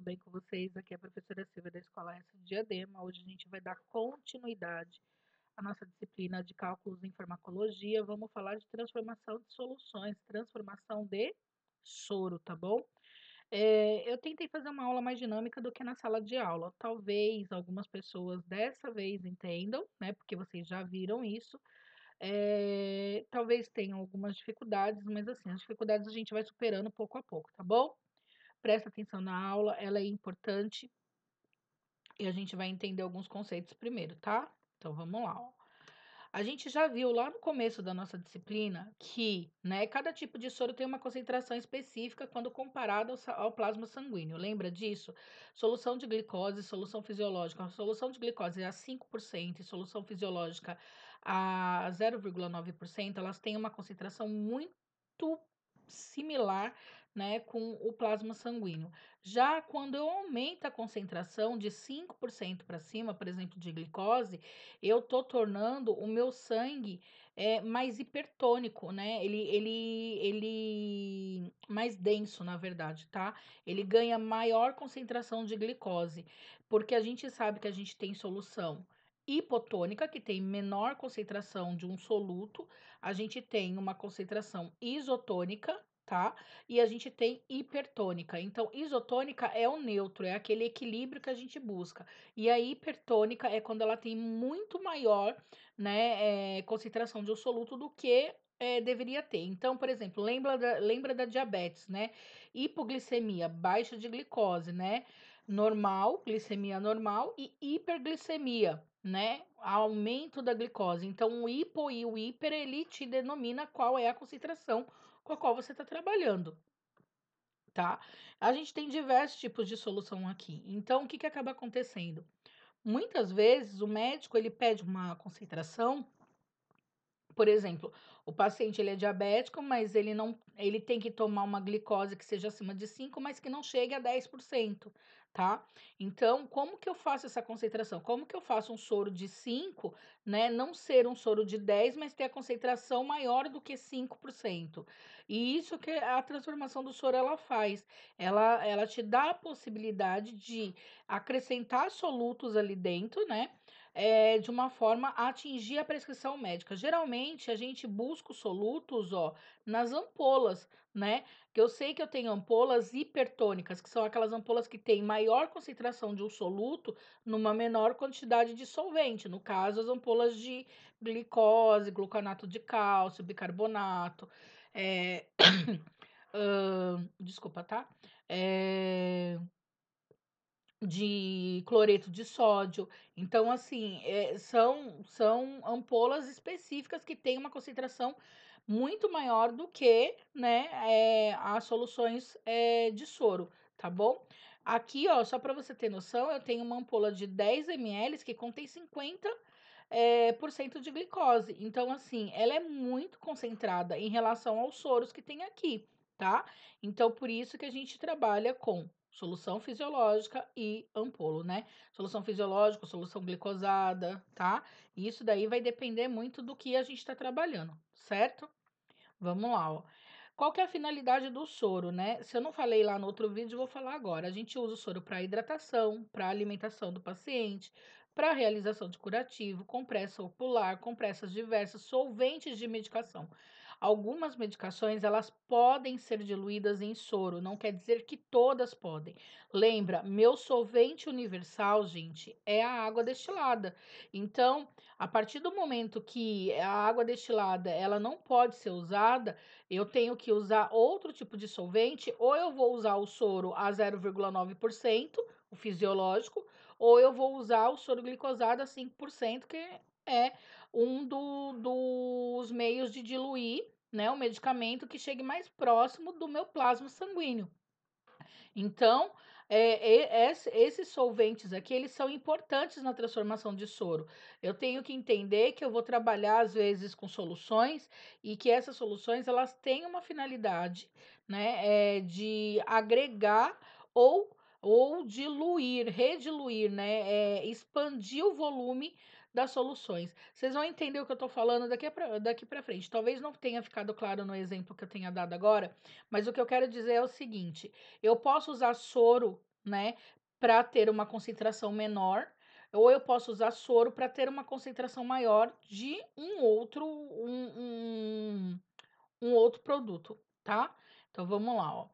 tudo bem com vocês? Aqui é a professora Silvia da Escola S de Diadema. Hoje a gente vai dar continuidade à nossa disciplina de cálculos em farmacologia. Vamos falar de transformação de soluções, transformação de soro, tá bom? Eu tentei fazer uma aula mais dinâmica do que na sala de aula. Talvez algumas pessoas dessa vez entendam, né? Porque vocês já viram isso. Talvez tenham algumas dificuldades, mas assim, as dificuldades a gente vai superando pouco a pouco, tá bom? Presta atenção na aula, ela é importante e a gente vai entender alguns conceitos primeiro, tá? Então vamos lá, ó. A gente já viu lá no começo da nossa disciplina que, né, cada tipo de soro tem uma concentração específica quando comparado ao plasma sanguíneo. Lembra disso? Solução de glicose, solução fisiológica. A solução de glicose é a 5% e solução fisiológica a 0,9%. Elas têm uma concentração muito similar, né, com o plasma sanguíneo. Já quando eu aumento a concentração de 5% para cima, por exemplo, de glicose, eu tô tornando o meu sangue mais hipertônico, né? Ele mais denso, na verdade, tá? Ele ganha maior concentração de glicose, porque a gente sabe que a gente tem solução hipotônica, que tem menor concentração de um soluto, a gente tem uma concentração isotônica, tá? E a gente tem hipertônica. Então, isotônica é o neutro, é aquele equilíbrio que a gente busca. E a hipertônica é quando ela tem muito maior, né, concentração de um soluto do que deveria ter. Então, por exemplo, lembra da diabetes, né? Hipoglicemia, baixa de glicose, né? Normal, glicemia normal e hiperglicemia, né? Aumento da glicose. Então, o hipo e o hiper, ele te denomina qual é a concentração com a qual você está trabalhando, tá? A gente tem diversos tipos de solução aqui. Então, o que acaba acontecendo? Muitas vezes o médico ele pede uma concentração, por exemplo, o paciente ele é diabético, mas ele tem que tomar uma glicose que seja acima de 5, mas que não chegue a 10%, tá? Então, como que eu faço essa concentração? Como que eu faço um soro de 5, né, não ser um soro de 10, mas ter a concentração maior do que 5%? E isso que a transformação do soro ela faz. Ela te dá a possibilidade de acrescentar solutos ali dentro, né? De uma forma a atingir a prescrição médica. Geralmente, a gente busca os solutos, ó, nas ampolas, né? Que eu sei que eu tenho ampolas hipertônicas, que são aquelas ampolas que têm maior concentração de um soluto numa menor quantidade de solvente. No caso, as ampolas de glicose, gluconato de cálcio, bicarbonato, é... desculpa, tá? É de cloreto de sódio. Então, assim, são ampolas específicas que têm uma concentração muito maior do que, né, as soluções de soro, tá bom? Aqui, ó, só para você ter noção, eu tenho uma ampola de 10 ml que contém 50 por cento de glicose. Então, assim, ela é muito concentrada em relação aos soros que tem aqui, tá? Então, por isso que a gente trabalha com solução fisiológica e ampolo, né? Solução fisiológica, solução glicosada, tá? Isso daí vai depender muito do que a gente está trabalhando, certo? Vamos lá, ó. Qual que é a finalidade do soro, né? Se eu não falei lá no outro vídeo, eu vou falar agora. A gente usa o soro para hidratação, para alimentação do paciente, para realização de curativo, compressa ocular, compressas diversas, solventes de medicação. Algumas medicações, elas podem ser diluídas em soro, não quer dizer que todas podem. Lembra, meu solvente universal, gente, é a água destilada. Então, a partir do momento que a água destilada ela não pode ser usada, eu tenho que usar outro tipo de solvente, ou eu vou usar o soro a 0,9%, o fisiológico, ou eu vou usar o soro glicosado a 5%, que é um dos meios de diluir, né, o medicamento que chegue mais próximo do meu plasma sanguíneo. Então, esses solventes aqui, eles são importantes na transformação de soro. Eu tenho que entender que eu vou trabalhar, às vezes, com soluções e que essas soluções, elas têm uma finalidade, né, de agregar ou diluir, rediluir, né, expandir o volume das soluções. Vocês vão entender o que eu estou falando daqui para frente. Talvez não tenha ficado claro no exemplo que eu tenha dado agora, mas o que eu quero dizer é o seguinte: eu posso usar soro né, para ter uma concentração menor, ou eu posso usar soro para ter uma concentração maior de um outro produto, tá? Então vamos lá, ó.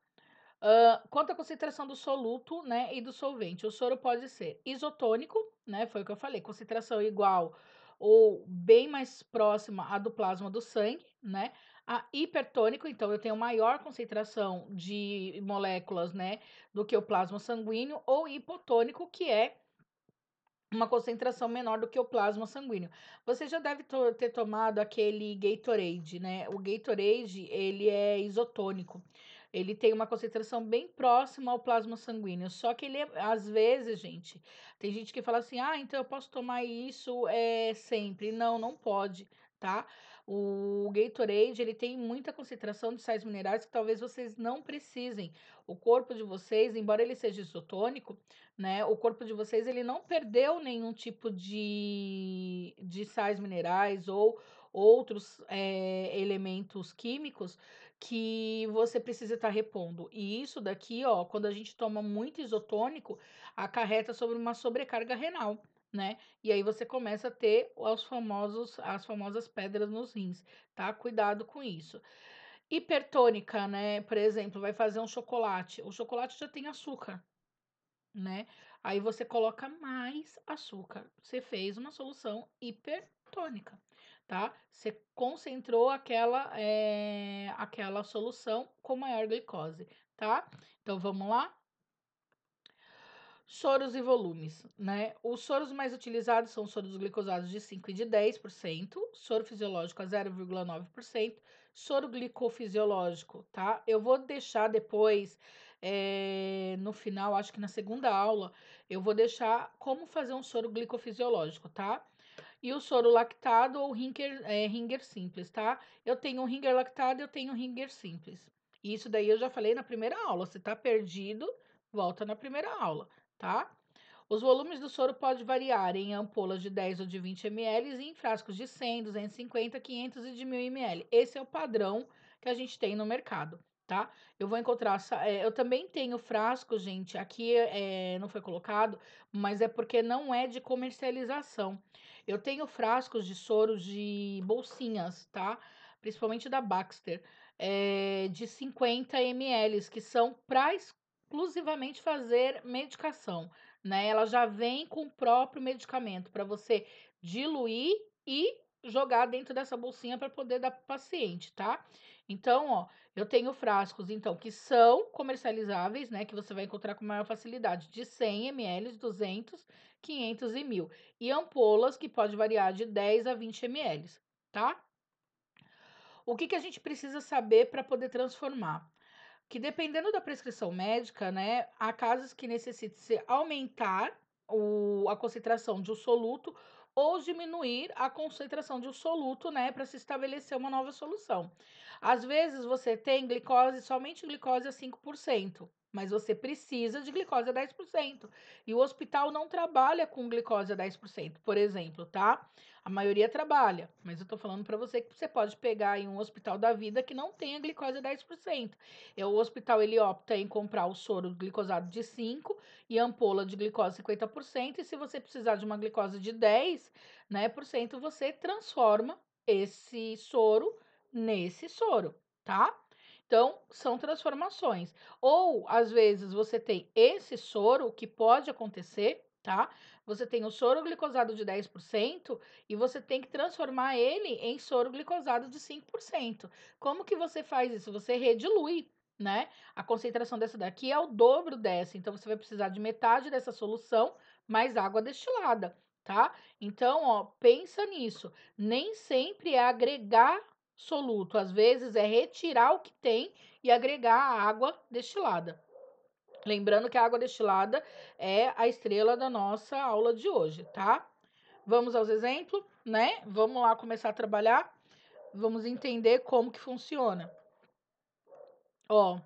Quanto à concentração do soluto, né, e do solvente, o soro pode ser isotônico, né, foi o que eu falei, concentração igual ou bem mais próxima à do plasma do sangue, né, a hipertônico, então eu tenho maior concentração de moléculas, né, do que o plasma sanguíneo, ou hipotônico, que é uma concentração menor do que o plasma sanguíneo. Você já deve ter tomado aquele Gatorade, né? O Gatorade, ele é isotônico. Ele tem uma concentração bem próxima ao plasma sanguíneo. Só que ele, às vezes, gente, tem gente que fala assim: ah, então eu posso tomar isso sempre. Não, não pode, tá? O Gatorade, ele tem muita concentração de sais minerais que talvez vocês não precisem. O corpo de vocês, embora ele seja isotônico, né? O corpo de vocês ele não perdeu nenhum tipo de sais minerais ou outros elementos químicos que você precisa estar repondo. E isso daqui, ó, quando a gente toma muito isotônico, acarreta sobre uma sobrecarga renal, né? E aí você começa a ter as famosas pedras nos rins, tá? Cuidado com isso. Hipertônica, né? Por exemplo, vai fazer um chocolate. O chocolate já tem açúcar, né? Aí você coloca mais açúcar. Você fez uma solução hipertônica, tá? Você concentrou aquela solução com maior glicose, tá? Então vamos lá? Soros e volumes, né? Os soros mais utilizados são os soros glicosados de 5 e de 10%, soro fisiológico a 0,9%, soro glicofisiológico, tá? Eu vou deixar depois, no final, acho que na segunda aula, eu vou deixar como fazer um soro glicofisiológico, tá? E o soro lactado ou Ringer simples, tá? Eu tenho um Ringer lactado e eu tenho um Ringer simples. Isso daí eu já falei na primeira aula. Se tá perdido, volta na primeira aula, tá? Os volumes do soro podem variar em ampolas de 10 ou de 20 ml e em frascos de 100, 250, 500 e de 1000 ml. Esse é o padrão que a gente tem no mercado, tá? Eu vou encontrar. Eu também tenho frascos, gente. Aqui não foi colocado, mas é porque não é de comercialização. Eu tenho frascos de soro de bolsinhas, tá? Principalmente da Baxter, de 50 ml, que são para exclusivamente fazer medicação, né? Ela já vem com o próprio medicamento para você diluir e jogar dentro dessa bolsinha para poder dar para o paciente, tá? Então, ó, eu tenho frascos, então, que são comercializáveis, né? Que você vai encontrar com maior facilidade, de 100 ml, 200, 500 e 1000. E ampolas que pode variar de 10 a 20 ml, tá? O que a gente precisa saber para poder transformar? Que dependendo da prescrição médica, né, há casos que necessite se aumentar a concentração de um soluto ou diminuir a concentração de um soluto, né, para se estabelecer uma nova solução. Às vezes você tem glicose, somente glicose a 5%, mas você precisa de glicose a 10%. E o hospital não trabalha com glicose a 10%, por exemplo, tá? A maioria trabalha, mas eu tô falando para você que você pode pegar em um hospital da vida que não tenha glicose a 10%. O hospital ele opta em comprar o soro glicosado de 5 e a ampola de glicose 50%, e se você precisar de uma glicose de 10, né, por cento, você transforma esse soro nesse soro, tá? Então, são transformações. Ou, às vezes, você tem esse soro, que pode acontecer, tá? Você tem o soro glicosado de 10% e você tem que transformar ele em soro glicosado de 5%. Como que você faz isso? Você redilui, né? A concentração dessa daqui é o dobro dessa, então você vai precisar de metade dessa solução mais água destilada, tá? Então, ó, pensa nisso. Nem sempre é agregar soluto, às vezes é retirar o que tem e agregar a água destilada. Lembrando que a água destilada é a estrela da nossa aula de hoje, tá? Vamos aos exemplos, né? Vamos lá começar a trabalhar. Vamos entender como que funciona. Ó,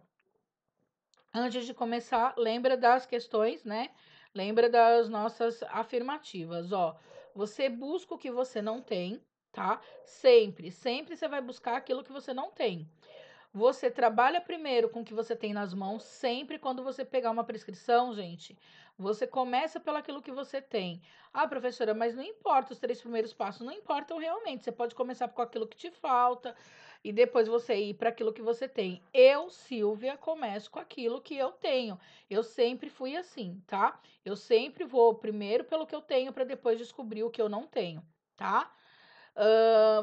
antes de começar, lembra das questões, né? Lembra das nossas afirmativas, ó. Você busca o que você não tem, tá? Sempre, sempre você vai buscar aquilo que você não tem. Você trabalha primeiro com o que você tem nas mãos, sempre quando você pegar uma prescrição, gente, você começa pelaquilo que você tem. Ah, professora, mas não importa os 3 primeiros passos, não importam realmente. Você pode começar com aquilo que te falta e depois você ir para aquilo que você tem. Eu, Silvia, começo com aquilo que eu tenho. Eu sempre fui assim, tá? Eu sempre vou primeiro pelo que eu tenho para depois descobrir o que eu não tenho, tá?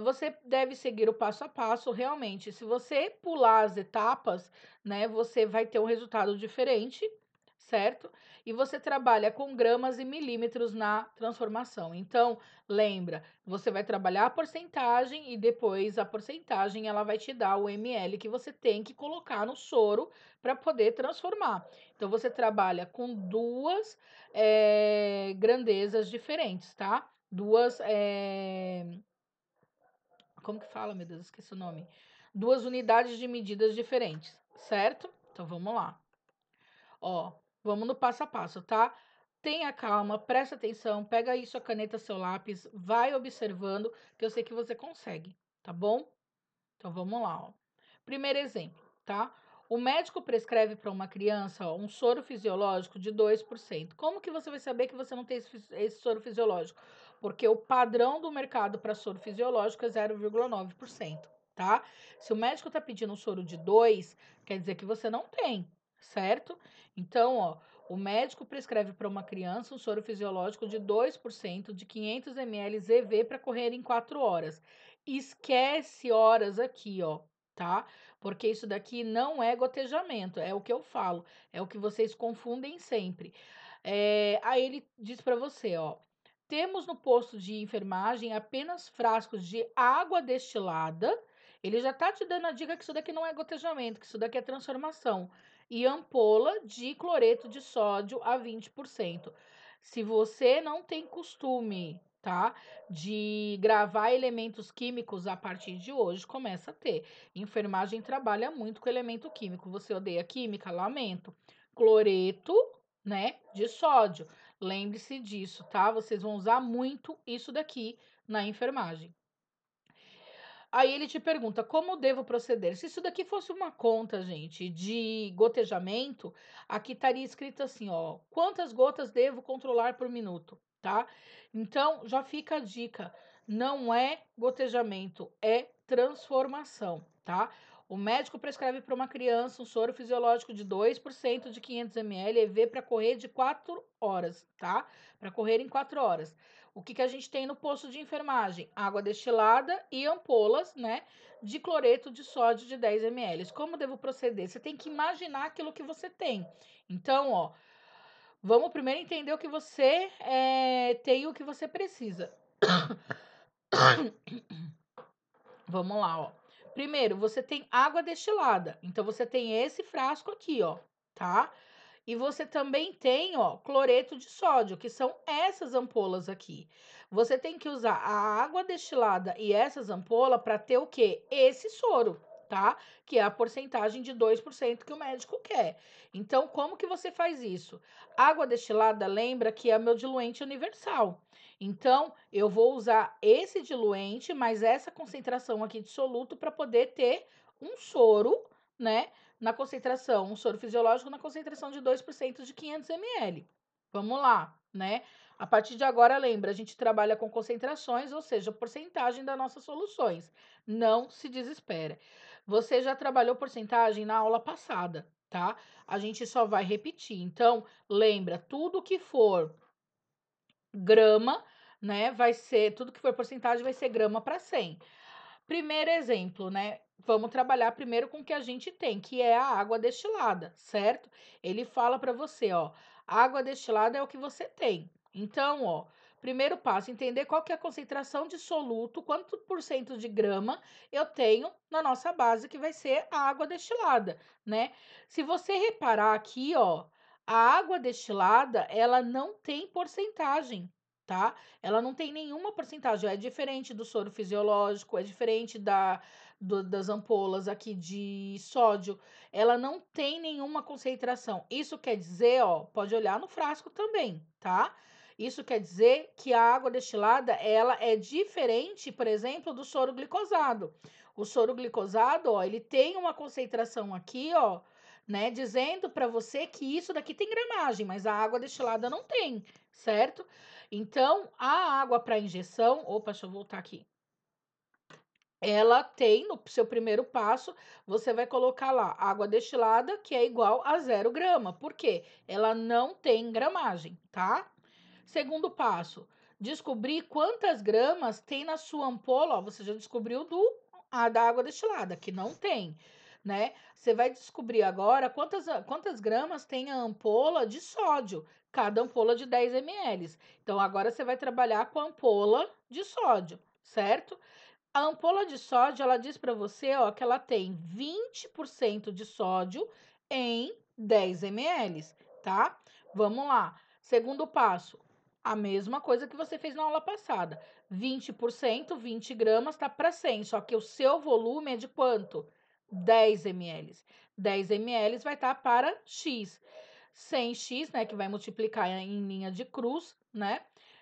Você deve seguir o passo a passo, realmente. Se você pular as etapas, né, você vai ter um resultado diferente, certo? E você trabalha com gramas e milímetros na transformação. Então, lembra, você vai trabalhar a porcentagem e depois a porcentagem ela vai te dar o ml que você tem que colocar no soro para poder transformar. Então, você trabalha com duas grandezas diferentes, tá? Duas como que fala, meu Deus, esqueci o nome. Duas unidades de medidas diferentes, certo? Então vamos lá. Ó, vamos no passo a passo, tá? Tenha calma, presta atenção, pega aí sua caneta, seu lápis, vai observando, que eu sei que você consegue, tá bom? Então vamos lá, ó. Primeiro exemplo, tá? O médico prescreve para uma criança, ó, um soro fisiológico de 2%. Como que você vai saber que você não tem esse soro fisiológico? Porque o padrão do mercado para soro fisiológico é 0,9%, tá? Se o médico está pedindo um soro de 2, quer dizer que você não tem, certo? Então, ó, o médico prescreve para uma criança um soro fisiológico de 2% de 500 ml EV para correr em 4 horas. Esquece horas aqui, ó, tá? Porque isso daqui não é gotejamento, é o que eu falo, é o que vocês confundem sempre. Aí ele diz para você, ó, temos no posto de enfermagem apenas frascos de água destilada. Ele já tá te dando a dica que isso daqui não é gotejamento, que isso daqui é transformação. E ampola de cloreto de sódio a 20%. Se você não tem costume, tá, de gravar elementos químicos a partir de hoje, começa a ter. Enfermagem trabalha muito com elemento químico. Você odeia química? Lamento. Cloreto, né, de sódio. Lembre-se disso, tá? Vocês vão usar muito isso daqui na enfermagem. Aí ele te pergunta como devo proceder. Se isso daqui fosse uma conta, gente, de gotejamento, aqui estaria escrito assim, ó, quantas gotas devo controlar por minuto, tá? Então, já fica a dica, não é gotejamento, é transformação, tá? O médico prescreve para uma criança um soro fisiológico de 2% de 500 ml EV para correr de 4 horas, tá? Para correr em 4 horas. O que a gente tem no posto de enfermagem? Água destilada e ampolas, né, de cloreto de sódio de 10 ml. Como devo proceder? Você tem que imaginar aquilo que você tem. Então, ó, vamos primeiro entender o que você tem e o que você precisa. Vamos lá, ó. Primeiro, você tem água destilada. Então, você tem esse frasco aqui, ó, tá? E você também tem, ó, cloreto de sódio, que são essas ampolas aqui. Você tem que usar a água destilada e essas ampolas para ter o quê? Esse soro, tá? Que é a porcentagem de 2% que o médico quer. Então, como que você faz isso? Água destilada, lembra que é meu diluente universal. Então, eu vou usar esse diluente, mais essa concentração aqui de soluto para poder ter um soro, né? Na concentração, um soro fisiológico na concentração de 2% de 500 ml. Vamos lá, né? A partir de agora, lembra, a gente trabalha com concentrações, ou seja, porcentagem das nossas soluções. Não se desespera. Você já trabalhou porcentagem na aula passada, tá? A gente só vai repetir. Então, lembra, tudo que for grama, né, vai ser, tudo que for porcentagem vai ser grama para 100. Primeiro exemplo, né? Vamos trabalhar primeiro com o que a gente tem, que é a água destilada, certo? Ele fala para você, ó, água destilada é o que você tem. Então, ó, primeiro passo, entender qual que é a concentração de soluto, quanto por cento de grama eu tenho na nossa base, que vai ser a água destilada, né? Se você reparar aqui, ó, a água destilada, ela não tem porcentagem, tá? Ela não tem nenhuma porcentagem, é diferente do soro fisiológico, é diferente das ampolas aqui de sódio, ela não tem nenhuma concentração. Isso quer dizer, ó, pode olhar no frasco também, tá? Isso quer dizer que a água destilada, ela é diferente, por exemplo, do soro glicosado. O soro glicosado, ó, ele tem uma concentração aqui, ó, né, dizendo para você que isso daqui tem gramagem, mas a água destilada não tem, certo? Então, a água para injeção, opa, deixa eu voltar aqui. Ela tem, no seu primeiro passo, você vai colocar lá água destilada, que é igual a 0 grama. Por quê? Ela não tem gramagem, tá? Segundo passo, descobrir quantas gramas tem na sua ampola. Ó, você já descobriu da água destilada, que não tem, né? Você vai descobrir agora quantas gramas tem a ampola de sódio, cada ampola de 10 ml. Então, agora você vai trabalhar com a ampola de sódio, certo? A ampola de sódio, ela diz para você, ó, que ela tem 20% de sódio em 10 ml, tá? Vamos lá. Segundo passo, a mesma coisa que você fez na aula passada. 20%, 20 gramas, tá para 100, só que o seu volume é de quanto? 10 ml. 10 ml vai estar para X. 100x, né, que vai multiplicar em linha de cruz, né,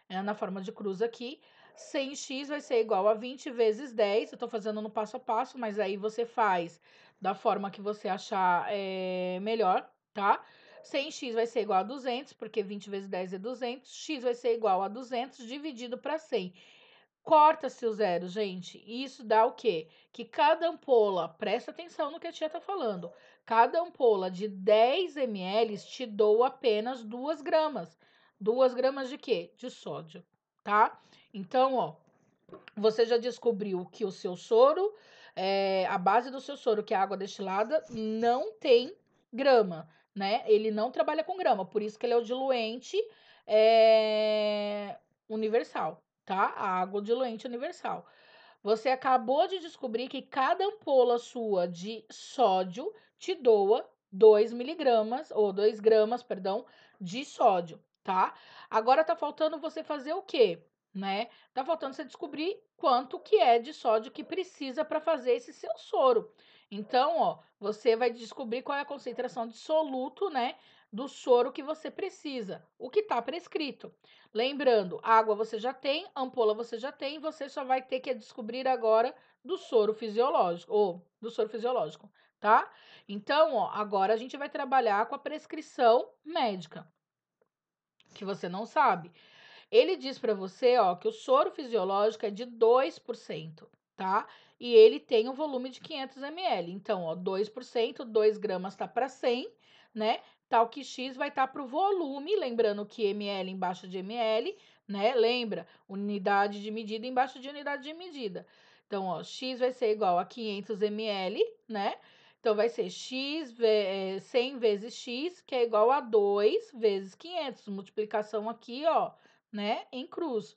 na forma de cruz aqui. 100x vai ser igual a 20 vezes 10. Eu tô fazendo no passo a passo, mas aí você faz da forma que você achar melhor, tá? 100x vai ser igual a 200, porque 20 vezes 10 é 200. X vai ser igual a 200 dividido para 100. Corta-se o zero, gente. Isso dá o quê? Que cada ampola, presta atenção no que a tia tá falando, cada ampola de 10 ml te doa apenas 2 gramas. 2 gramas de quê? De sódio, tá? Então, ó, você já descobriu que o seu soro, a base do seu soro, que é a água destilada, não tem grama, né? Ele não trabalha com grama, por isso que ele é o diluente universal, tá? A água diluente universal. Você acabou de descobrir que cada ampola sua de sódio te doa 2 miligramas, ou 2 gramas, perdão, de sódio, tá? Agora tá faltando você fazer o quê? Né? Tá faltando você descobrir quanto que é de sódio que precisa para fazer esse seu soro. Então, ó, você vai descobrir qual é a concentração de soluto, né, do soro que você precisa, o que tá prescrito. Lembrando, água você já tem, ampola você já tem, você só vai ter que descobrir agora do soro fisiológico, ou do soro fisiológico, tá? Então, ó, agora a gente vai trabalhar com a prescrição médica, que você não sabe. Ele diz para você, ó, que o soro fisiológico é de 2%, tá? E ele tem um volume de 500 ml. Então, ó, 2%, 2 gramas tá para 100, né? Tal que X vai estar para o volume, lembrando que ml embaixo de ml, né? Lembra, unidade de medida embaixo de unidade de medida. Então, ó, X vai ser igual a 500 ml, né? Então, vai ser 100 vezes X, que é igual a 2 vezes 500. Multiplicação aqui, ó, né, em cruz.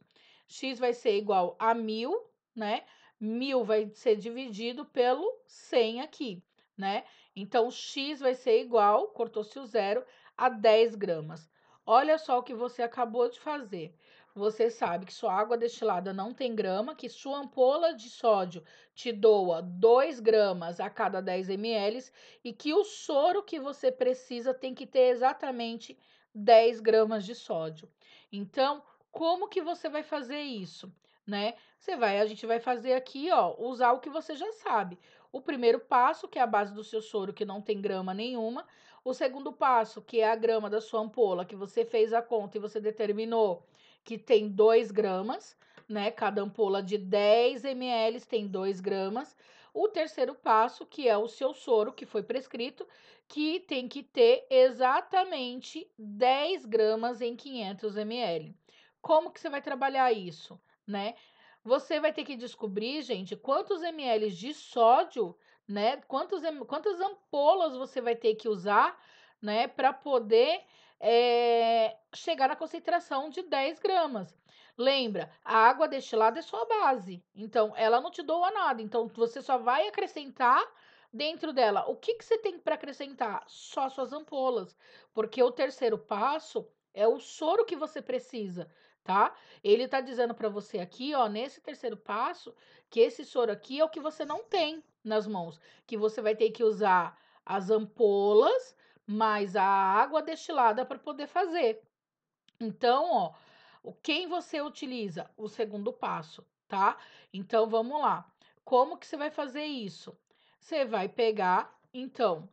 X vai ser igual a 1000, né? 1000 vai ser dividido pelo 100 aqui, né? Então, X vai ser igual, cortou-se o zero, a 10 gramas. Olha só o que você acabou de fazer. Você sabe que sua água destilada não tem grama, que sua ampola de sódio te doa 2 gramas a cada 10 ml e que o soro que você precisa tem que ter exatamente 10 gramas de sódio. Então, como que você vai fazer isso, né? A gente vai fazer aqui, ó, usar o que você já sabe. O primeiro passo, que é a base do seu soro, que não tem grama nenhuma. O segundo passo, que é a grama da sua ampola, que você fez a conta e você determinou que tem 2 gramas, né? Cada ampola de 10 ml tem 2 gramas. O terceiro passo, que é o seu soro, que foi prescrito, que tem que ter exatamente 10 gramas em 500 ml. Como que você vai trabalhar isso, né? Você vai ter que descobrir, gente, quantos ml de sódio, né? Quantas ampolas você vai ter que usar, né? Para poder chegar na concentração de 10 gramas. Lembra, a água destilada é só a base, então ela não te doa nada. Então você só vai acrescentar dentro dela. O que você tem para acrescentar? Só suas ampolas, porque o terceiro passo é o soro que você precisa, tá? Ele tá dizendo para você aqui, ó, nesse terceiro passo, que esse soro aqui é o que você não tem nas mãos, que você vai ter que usar as ampolas mais a água destilada para poder fazer. Então, ó, quem você utiliza? O segundo passo, tá? Então, vamos lá. Como que você vai fazer isso? Você vai pegar, então,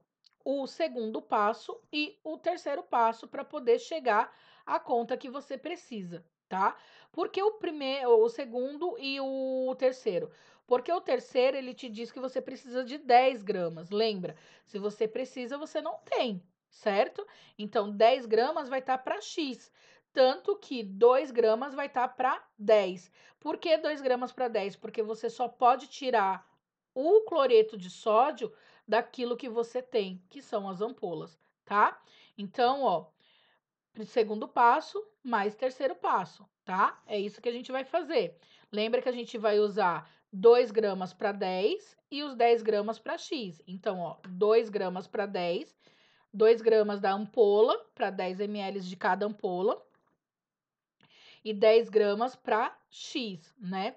o segundo passo e o terceiro passo para poder chegar à conta que você precisa, tá? Porque o primeiro, o segundo e o terceiro? Porque o terceiro, ele te diz que você precisa de 10 gramas. Lembra? Se você precisa, você não tem, certo? Então, 10 gramas vai estar para X. Tanto que 2 gramas vai estar para 10. Por que 2 gramas para 10? Porque você só pode tirar o cloreto de sódio daquilo que você tem, que são as ampolas, tá? Então, ó, segundo passo, mais terceiro passo, tá? É isso que a gente vai fazer. Lembra que a gente vai usar 2 gramas para 10 e os 10 gramas para X. Então, ó, 2 gramas para 10, 2 gramas da ampola para 10 ml de cada ampola e 10 gramas para X, né?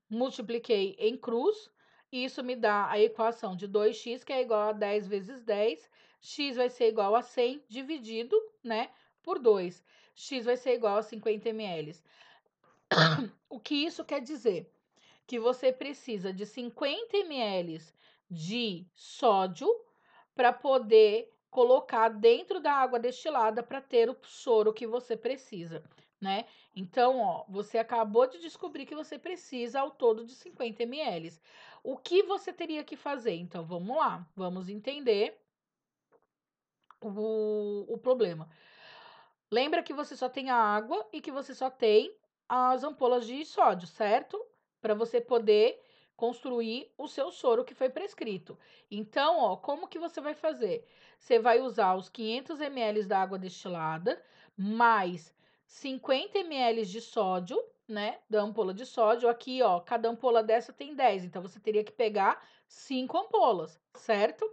Multipliquei em cruz, e isso me dá a equação de 2x, que é igual a 10 vezes 10. X vai ser igual a 100 dividido, né, por 2. X vai ser igual a 50 ml. O que isso quer dizer? Que você precisa de 50 ml de sódio para poder colocar dentro da água destilada para ter o soro que você precisa, né? Então, ó, você acabou de descobrir que você precisa ao todo de 50 ml. O que você teria que fazer? Então, vamos lá, vamos entender o problema. Lembra que você só tem a água e que você só tem as ampolas de sódio, certo? Para você poder construir o seu soro que foi prescrito. Então, ó, como que você vai fazer? Você vai usar os 500 ml da água destilada mais 50 ml de sódio, né, da ampola de sódio. Aqui, ó, cada ampola dessa tem 10, então você teria que pegar 5 ampolas, certo?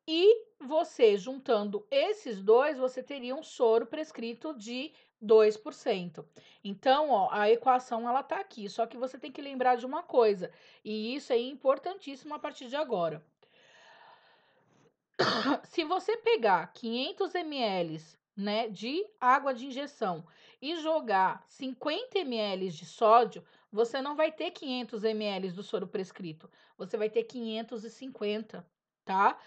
E você, juntando esses dois, você teria um soro prescrito de 2%. Então, ó, a equação ela tá aqui, só que você tem que lembrar de uma coisa, e isso é importantíssimo a partir de agora. Se você pegar 500 ml, né, de água de injeção e jogar 50 ml de sódio, você não vai ter 500 ml do soro prescrito, você vai ter 550, tá?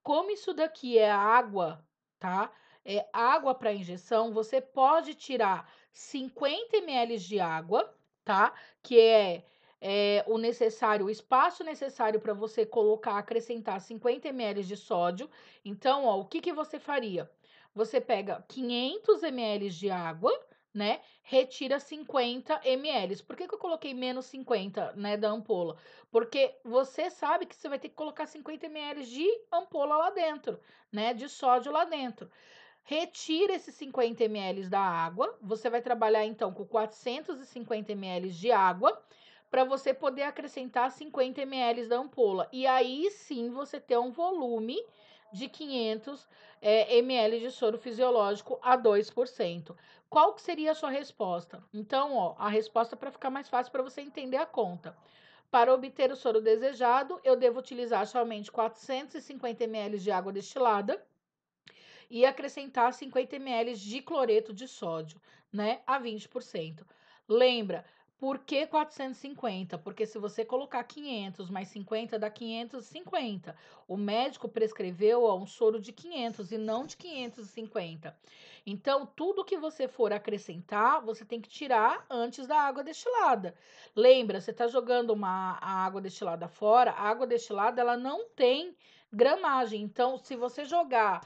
Como isso daqui é água, tá? É água para injeção, você pode tirar 50 ml de água, tá? Que é o necessário, o espaço necessário para você colocar, acrescentar 50 ml de sódio. Então, ó, o que que você faria? Você pega 500 ml de água, né? Retira 50 ml. Por que que eu coloquei menos 50, né, da ampola? Porque você sabe que você vai ter que colocar 50 ml de ampola lá dentro, né? De sódio lá dentro. Retira esses 50 ml da água. Você vai trabalhar então com 450 ml de água para você poder acrescentar 50 ml da ampola. E aí sim você ter um volume de 500 ml de soro fisiológico a 2%. Qual que seria a sua resposta? Então, ó, a resposta para ficar mais fácil para você entender a conta. Para obter o soro desejado, eu devo utilizar somente 450 ml de água destilada e acrescentar 50 ml de cloreto de sódio, né, a 20%. Lembra, por que 450? Porque se você colocar 500 mais 50 dá 550. O médico prescreveu um soro de 500 e não de 550. Então, tudo que você for acrescentar, você tem que tirar antes da água destilada. Lembra, você está jogando a água destilada fora, a água destilada ela não tem gramagem. Então, se você jogar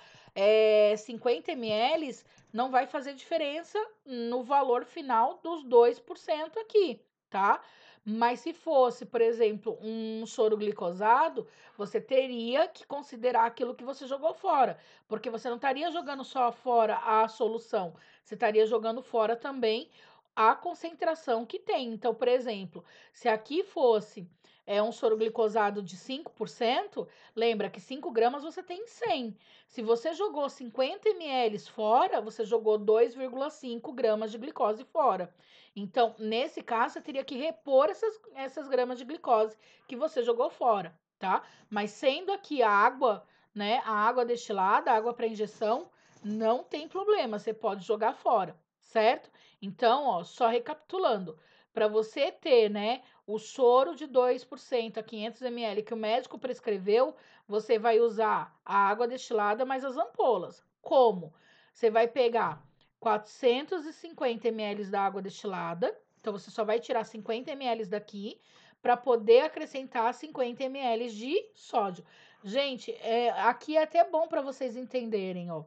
50 ml, não vai fazer diferença no valor final dos 2% aqui, tá? Mas se fosse, por exemplo, um soro glicosado, você teria que considerar aquilo que você jogou fora, porque você não estaria jogando só fora a solução, você estaria jogando fora também a concentração que tem. Então, por exemplo, se aqui fosse um soro glicosado de 5%, lembra que 5 gramas você tem 100. Se você jogou 50 ml fora, você jogou 2,5 gramas de glicose fora. Então, nesse caso, você teria que repor essas gramas de glicose que você jogou fora, tá? Mas sendo aqui a água, né, a água destilada, a água para injeção, não tem problema, você pode jogar fora, certo? Então, ó, só recapitulando. para você ter, né, o soro de 2% a 500 ml que o médico prescreveu, você vai usar a água destilada mais as ampolas. Como? Você vai pegar 450 ml da água destilada, então você só vai tirar 50 ml daqui para poder acrescentar 50 ml de sódio. Gente, aqui é até bom para vocês entenderem, ó.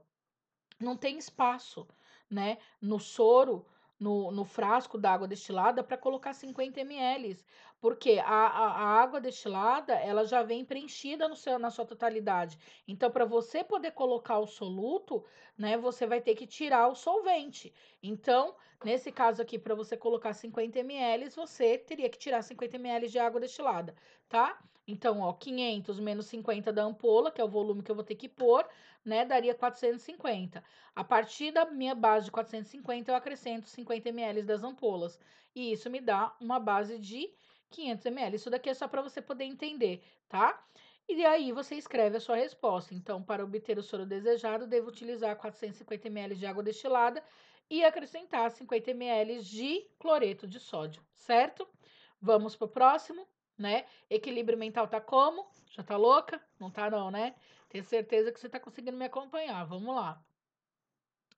Não tem espaço, né, no soro, no frasco d'água destilada para colocar 50 ml, porque a água destilada, ela já vem preenchida na sua totalidade. Então, para você poder colocar o soluto, né, você vai ter que tirar o solvente. Então, nesse caso aqui, para você colocar 50 ml, você teria que tirar 50 ml de água destilada, tá? Então, ó, 500 menos 50 da ampola, que é o volume que eu vou ter que pôr, né, daria 450. A partir da minha base de 450, eu acrescento 50 ml das ampolas. E isso me dá uma base de 500 ml. Isso daqui é só para você poder entender, tá? E aí você escreve a sua resposta. Então, para obter o soro desejado, devo utilizar 450 ml de água destilada e acrescentar 50 ml de cloreto de sódio, certo? Vamos pro próximo, né? Equilíbrio mental tá como? Já tá louca? Não tá não, né? Tenho certeza que você tá conseguindo me acompanhar. Vamos lá.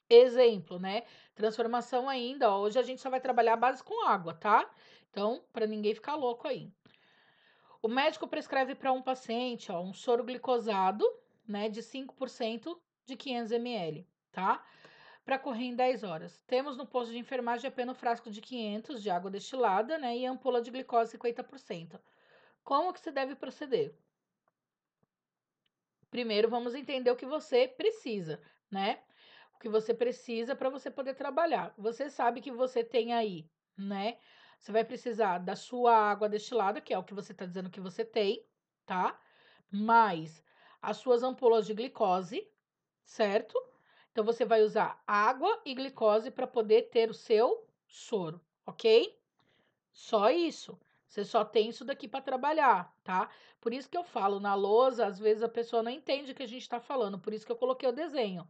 Exemplo, né? Transformação ainda, ó, hoje a gente só vai trabalhar a base com água, tá? Então, para ninguém ficar louco aí. O médico prescreve para um paciente, ó, um soro glicosado, né, de 5% de 500 ml, tá? Para correr em 10 horas. Temos no posto de enfermagem apenas frasco de 500 de água destilada, né, e ampola de glicose 50%. Como que se deve proceder? Primeiro, vamos entender o que você precisa, né? O que você precisa para você poder trabalhar. Você sabe que você tem aí, né? Você vai precisar da sua água destilada, que é o que você está dizendo que você tem, tá? Mais as suas ampolas de glicose, certo? Então você vai usar água e glicose para poder ter o seu soro, ok? Só isso. Você só tem isso daqui para trabalhar, tá? Por isso que eu falo, na lousa, às vezes a pessoa não entende o que a gente está falando, por isso que eu coloquei o desenho.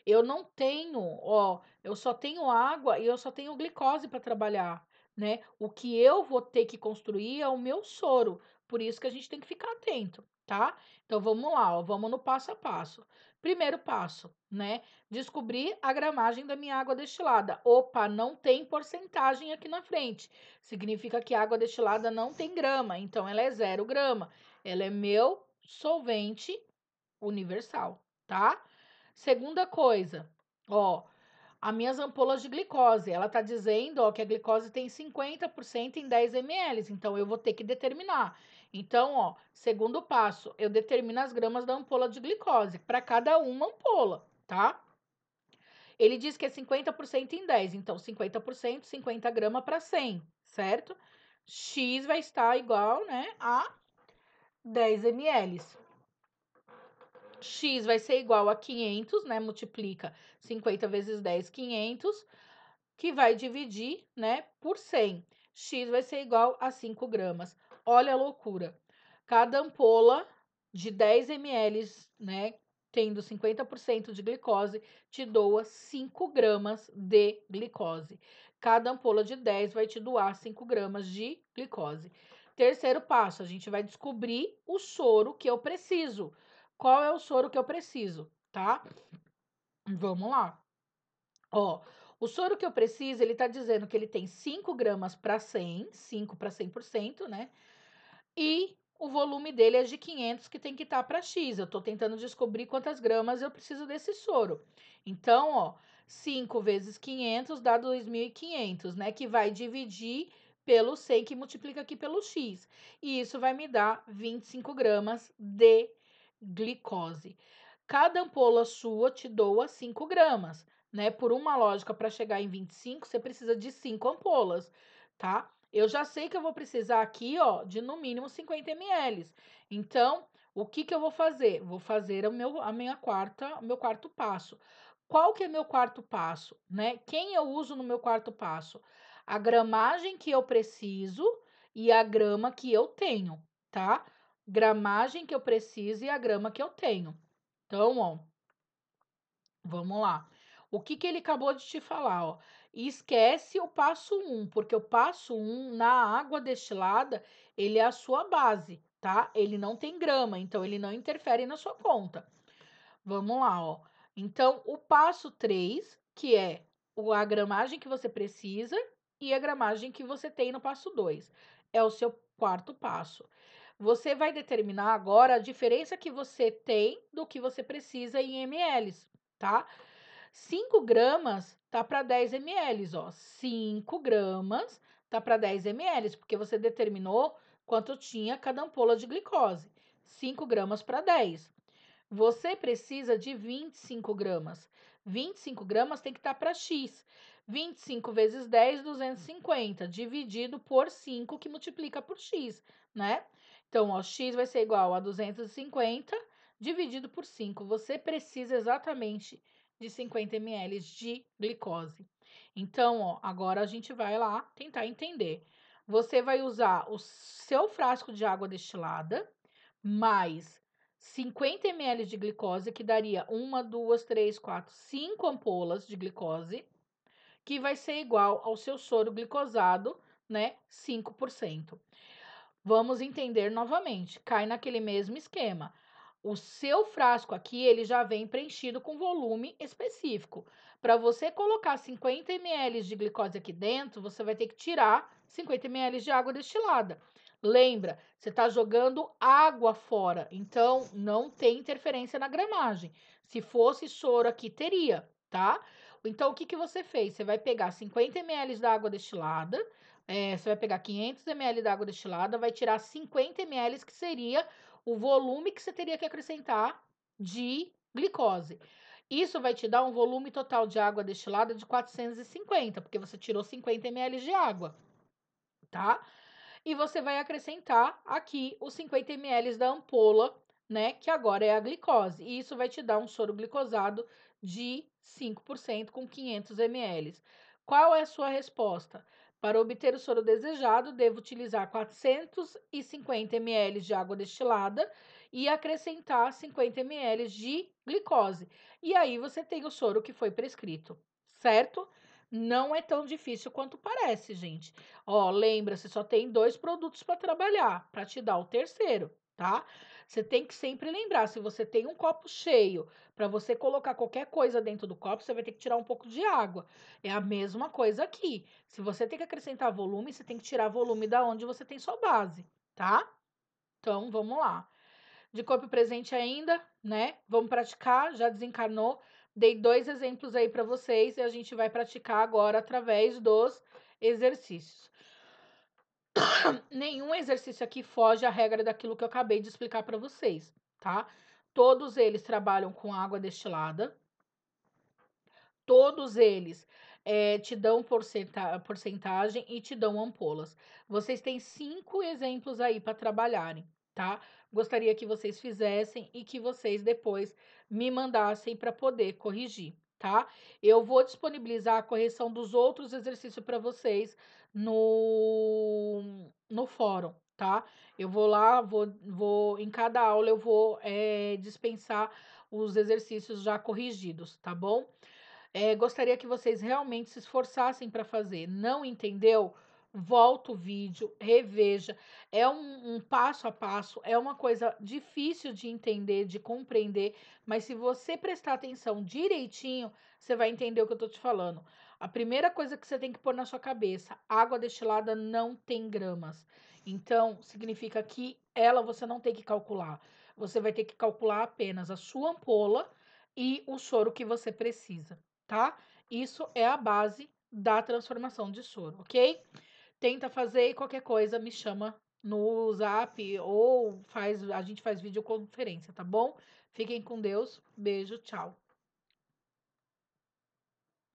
Eu não tenho, ó, eu só tenho água e eu só tenho glicose para trabalhar, né? O que eu vou ter que construir é o meu soro, por isso que a gente tem que ficar atento, tá? Então vamos lá, ó, vamos no passo a passo. Primeiro passo, né? Descobrir a gramagem da minha água destilada. Opa, não tem porcentagem aqui na frente. Significa que a água destilada não tem grama, então ela é 0 grama. Ela é meu solvente universal, tá? Segunda coisa, ó, as minhas ampolas de glicose, ela tá dizendo, ó, que a glicose tem 50% em 10 ml, então eu vou ter que determinar. Então, ó, segundo passo, eu determino as gramas da ampola de glicose para cada uma ampola, tá? Ele diz que é 50% em 10, então 50%, 50 gramas para 100, certo? X vai estar igual, né, a 10 ml. X vai ser igual a 500, né, multiplica 50 vezes 10, 500, que vai dividir, né, por 100. X vai ser igual a 5 gramas. Olha a loucura. Cada ampola de 10 ml, né, tendo 50% de glicose, te doa 5 gramas de glicose. Cada ampola de 10 vai te doar 5 gramas de glicose. Terceiro passo, a gente vai descobrir o soro que eu preciso. Qual é o soro que eu preciso, tá? Vamos lá. Ó, o soro que eu preciso, ele tá dizendo que ele tem 5 gramas para 100, 5 para 100%, né? E o volume dele é de 500, que tem que estar para X. Eu tô tentando descobrir quantas gramas eu preciso desse soro. Então, ó, 5 vezes 500 dá 2.500, né? Que vai dividir pelo 100, que multiplica aqui pelo X. E isso vai me dar 25 gramas de glicose. Cada ampola sua te doa 5 gramas, né? Por uma lógica, para chegar em 25, você precisa de 5 ampolas, tá? Eu já sei que eu vou precisar aqui, ó, de no mínimo 50 ml. Então, o que que eu vou fazer? Vou fazer o meu quarto passo. Qual que é meu quarto passo, né? Quem eu uso no meu quarto passo? A gramagem que eu preciso e a grama que eu tenho, tá? Gramagem que eu preciso e a grama que eu tenho. Então, ó, vamos lá. O que que ele acabou de te falar, ó? Esquece o passo 1, porque o passo 1 na água destilada, ele é a sua base, tá? Ele não tem grama, então ele não interfere na sua conta. Vamos lá, ó. Então, o passo 3, que é a gramagem que você precisa e a gramagem que você tem no passo 2, é o seu quarto passo. Você vai determinar agora a diferença que você tem do que você precisa em ml, tá? 5 gramas tá para 10 ml, ó. 5 gramas tá para 10 ml, porque você determinou quanto tinha cada ampola de glicose. 5 gramas para 10. Você precisa de 25 gramas. 25 gramas tem que estar para X. 25 vezes 10, 250, dividido por 5, que multiplica por X, né? Então, ó, X vai ser igual a 250 dividido por 5. Você precisa exatamente de 50 ml de glicose. Então, ó, agora a gente vai lá tentar entender. Você vai usar o seu frasco de água destilada mais 50 ml de glicose, que daria 1, 2, 3, 4, 5 ampolas de glicose, que vai ser igual ao seu soro glicosado, né? 5%. Vamos entender novamente, cai naquele mesmo esquema. O seu frasco aqui, ele já vem preenchido com volume específico. Para você colocar 50 ml de glicose aqui dentro, você vai ter que tirar 50 ml de água destilada. Lembra, você está jogando água fora, então não tem interferência na gramagem. Se fosse soro aqui, teria, tá? Então, o que que você fez? Você vai pegar 50 ml da água destilada, você vai pegar 500 ml da água destilada, vai tirar 50 ml, que seria o volume que você teria que acrescentar de glicose. Isso vai te dar um volume total de água destilada de 450, porque você tirou 50 ml de água, tá? E você vai acrescentar aqui os 50 ml da ampola, né, que agora é a glicose. E isso vai te dar um soro glicosado de 5% com 500 ml. Qual é a sua resposta? Para obter o soro desejado, devo utilizar 450 ml de água destilada e acrescentar 50 ml de glicose. E aí você tem o soro que foi prescrito, certo? Não é tão difícil quanto parece, gente. Ó, lembra, você só tem 2 produtos para trabalhar, para te dar o terceiro, tá? Você tem que sempre lembrar, se você tem um copo cheio, para você colocar qualquer coisa dentro do copo, você vai ter que tirar um pouco de água. É a mesma coisa aqui. Se você tem que acrescentar volume, você tem que tirar volume da onde você tem sua base, tá? Então, vamos lá. De corpo presente ainda, né? Vamos praticar, já desencarnou. Dei 2 exemplos aí para vocês e a gente vai praticar agora através dos exercícios. Nenhum exercício aqui foge à regra daquilo que eu acabei de explicar para vocês, tá? Todos eles trabalham com água destilada, todos eles te dão porcentagem e te dão ampolas. Vocês têm 5 exemplos aí para trabalharem, tá? Gostaria que vocês fizessem e que vocês depois me mandassem para poder corrigir, tá? Eu vou disponibilizar a correção dos outros exercícios para vocês no fórum, tá? Eu vou lá, vou em cada aula eu vou dispensar os exercícios já corrigidos, tá bom? Gostaria que vocês realmente se esforçassem para fazer. Não entendeu? Volta o vídeo, reveja. É um passo a passo, é uma coisa difícil de entender, de compreender, mas se você prestar atenção direitinho, você vai entender o que eu tô te falando. A primeira coisa que você tem que pôr na sua cabeça: água destilada não tem gramas. Então, significa que ela você não tem que calcular. Você vai ter que calcular apenas a sua ampola e o soro que você precisa, tá? Isso é a base da transformação de soro, ok? Tenta fazer e qualquer coisa me chama no Zap ou a gente faz videoconferência, tá bom? Fiquem com Deus. Beijo, tchau.